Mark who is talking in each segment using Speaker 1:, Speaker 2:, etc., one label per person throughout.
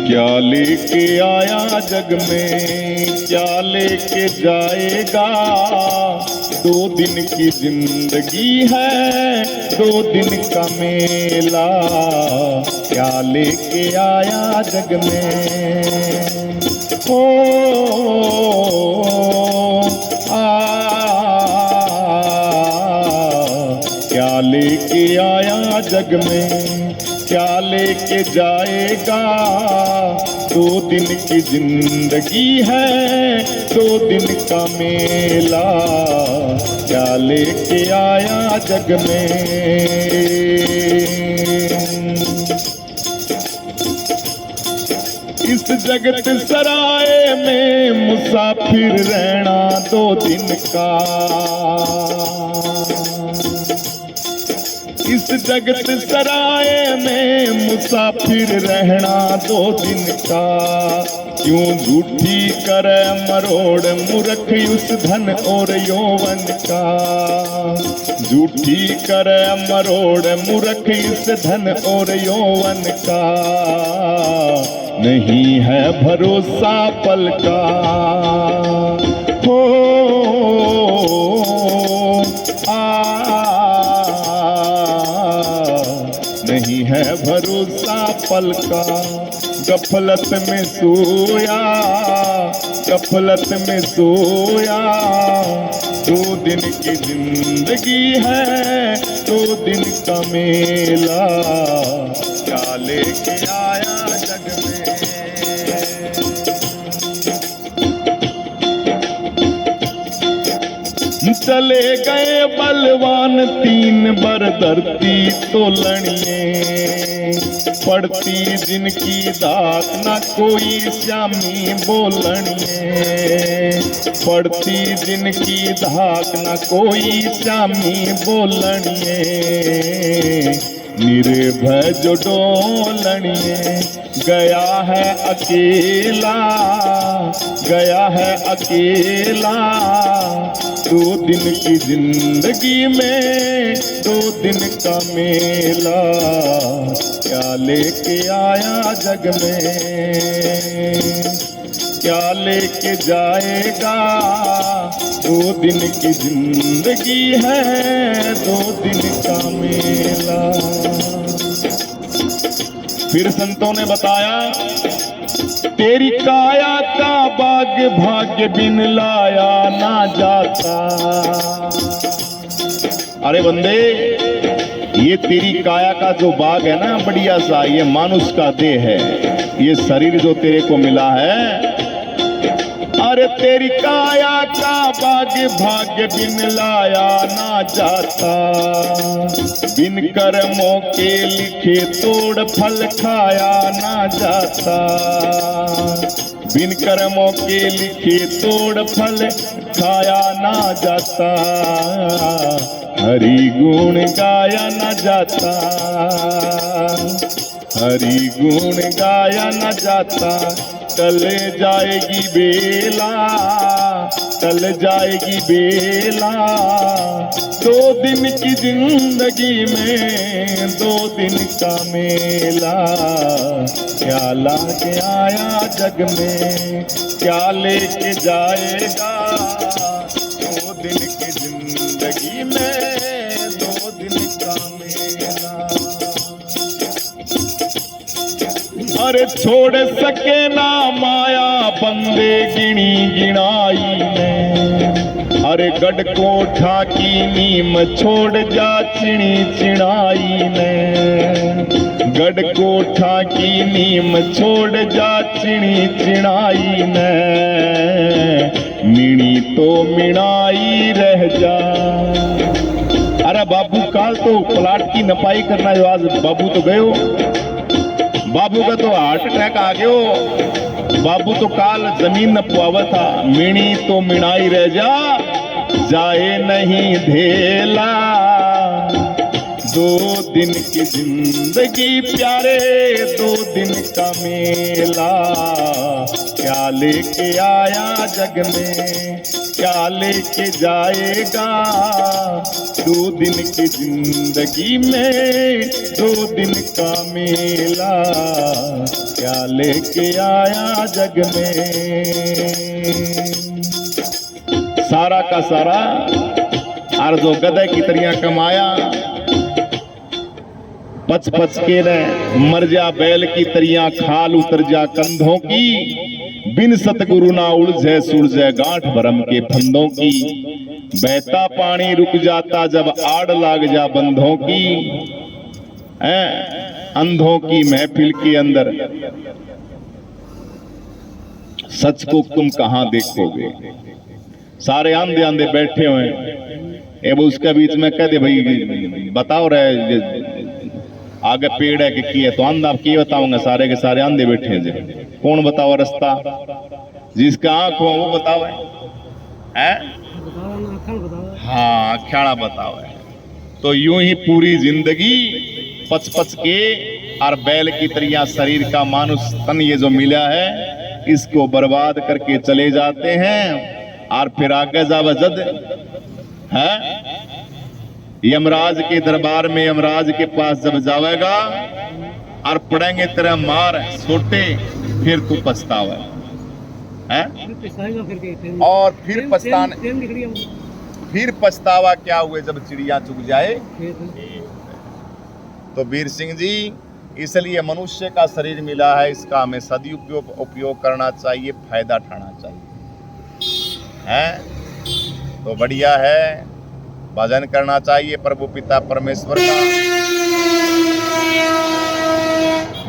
Speaker 1: क्या लेके आया जग में, क्या लेके जाएगा। 2 दिन की जिंदगी है, 2 दिन का मेला। क्या लेके आया जग में, ओ क्या लेके आया जग में, क्या लेके जाएगा। 2 दिन की जिंदगी है, 2 दिन का मेला। क्या लेके आया जग में। इस जगत सराय में मुसाफिर रहना 2 दिन का। इस जगत सराय में मुसाफिर रहना 2 दिन का। क्यों झूठी करे मरोड़ मूर्ख उस धन और यौवन का। झूठी करे मरोड़ मूर्ख इस धन और यौवन का। नहीं है भरोसा पल का, हो नहीं है भरोसा पल का। गफलत में सोया, गफलत में सोया। 2 दिन की जिंदगी है, 2 दिन का मेला। क्या लेके आया जग में। चले गए बलवान 3 बर धरती तोलनिए। पड़ती जिनकी दात ना कोई श्यामी बोलनिए। पड़ती जिनकी धाक ना कोई श्यामी बोलनिए। निर्भय जो डोलनिए। गया है अकेला, गया है अकेला। 2 दिन की जिंदगी में, 2 दिन का मेला। क्या लेके आया जग में, क्या लेके जाएगा। 2 दिन की जिंदगी है, 2 दिन का मेला। फिर संतों ने बताया, तेरी काया का बाग भाग्य बिन लाया ना जाता। अरे बंदे, ये तेरी काया का जो बाग है ना बढ़िया सा, ये मानुष का देह है। ये शरीर जो तेरे को मिला है, अरे तेरी काया का बाग भाग्य बिन लाया ना जाता। बिन कर्मों के लिखे तोड़ फल खाया ना जाता। बिन कर्मों के लिखे तोड़ फल खाया ना जाता। हरि गुण गाया ना जाता, हरि गुण गाया ना जाता। टल जाएगी बेला, टल जाएगी बेला। 2 दिन की जिंदगी में, 2 दिन का मेला। क्या लाके आया जग में, क्या लेके जाएगा। 2 दिन की जिंदगी में, 2 दिन का मेला। अरे छोड़ सके ना माया बंदे गिनी गिनाई में। अरे गढ़ कोठा की नीम छोड़ जा चिड़ी चिड़ाई में। गढ़ कोठा की नीम छोड़ जा चिड़ी चिड़ाई में। मिणी तो मिणाई रह जा। अरे बाबू काल तो प्लाट की नपाई करना जो आज बाबू तो गयो। बाबू का तो हार्ट अटैक आ गयो। बाबू तो काल जमीन न पुआवा था। मिणी तो मिणाई रह जा, जाए नहीं धेला। दो दिन की जिंदगी प्यारे, दो दिन का मेला। क्या लेके आया जग में, क्या लेके जाएगा। दो दिन की जिंदगी में दो दिन का मेला। क्या लेके आया जग में। सारा का सारा और जो गधे की तरिया कमाया, पच पच के न मर जा बैल की तरिया, खाल उतर जा कंधों की। बिन सतगुरु ना उलझे सुलझे गांठ भरम के फंदों की। बहता पानी रुक जाता जब आड़ लाग जा बंधों की। अंधों की महफिल के अंदर सच को तुम कहां देखोगे। सारे आंधे आंधे बैठे हुए अब उसके बीच में कह दे भाई बताओ रहे आगे पेड़ है कि है, तो अंधा की बताऊंगा। सारे के सारे अंधे बैठे हैं, कौन बताओ रास्ता। जिसका आंख हो वो बताओ है? हाँ अख्याड़ा बताओ है। तो यूं ही पूरी जिंदगी पच पच के और बैल की तरिया शरीर का मानुष तन ये जो मिला है, इसको बर्बाद करके चले जाते हैं। और फिर आगे जावा जद है यमराज के दरबार में, यमराज के पास जब जावेगा और पड़ेंगे तेरा मार सोटे, फिर तू पछतावा है। और फिर पछतावा क्या हुए जब चिड़िया चुग जाए। तो वीर सिंह जी, इसलिए मनुष्य का शरीर मिला है, इसका हमें उपयोग करना चाहिए, फायदा उठाना चाहिए है। तो बढ़िया है, भजन करना चाहिए प्रभु पिता परमेश्वर का।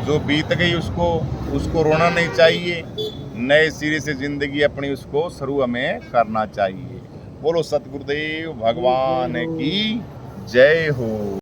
Speaker 1: जो बीत गई उसको रोना नहीं चाहिए, नए सिरे से जिंदगी अपनी उसको शुरू हमें करना चाहिए। बोलो सतगुरुदेव भगवान की जय हो।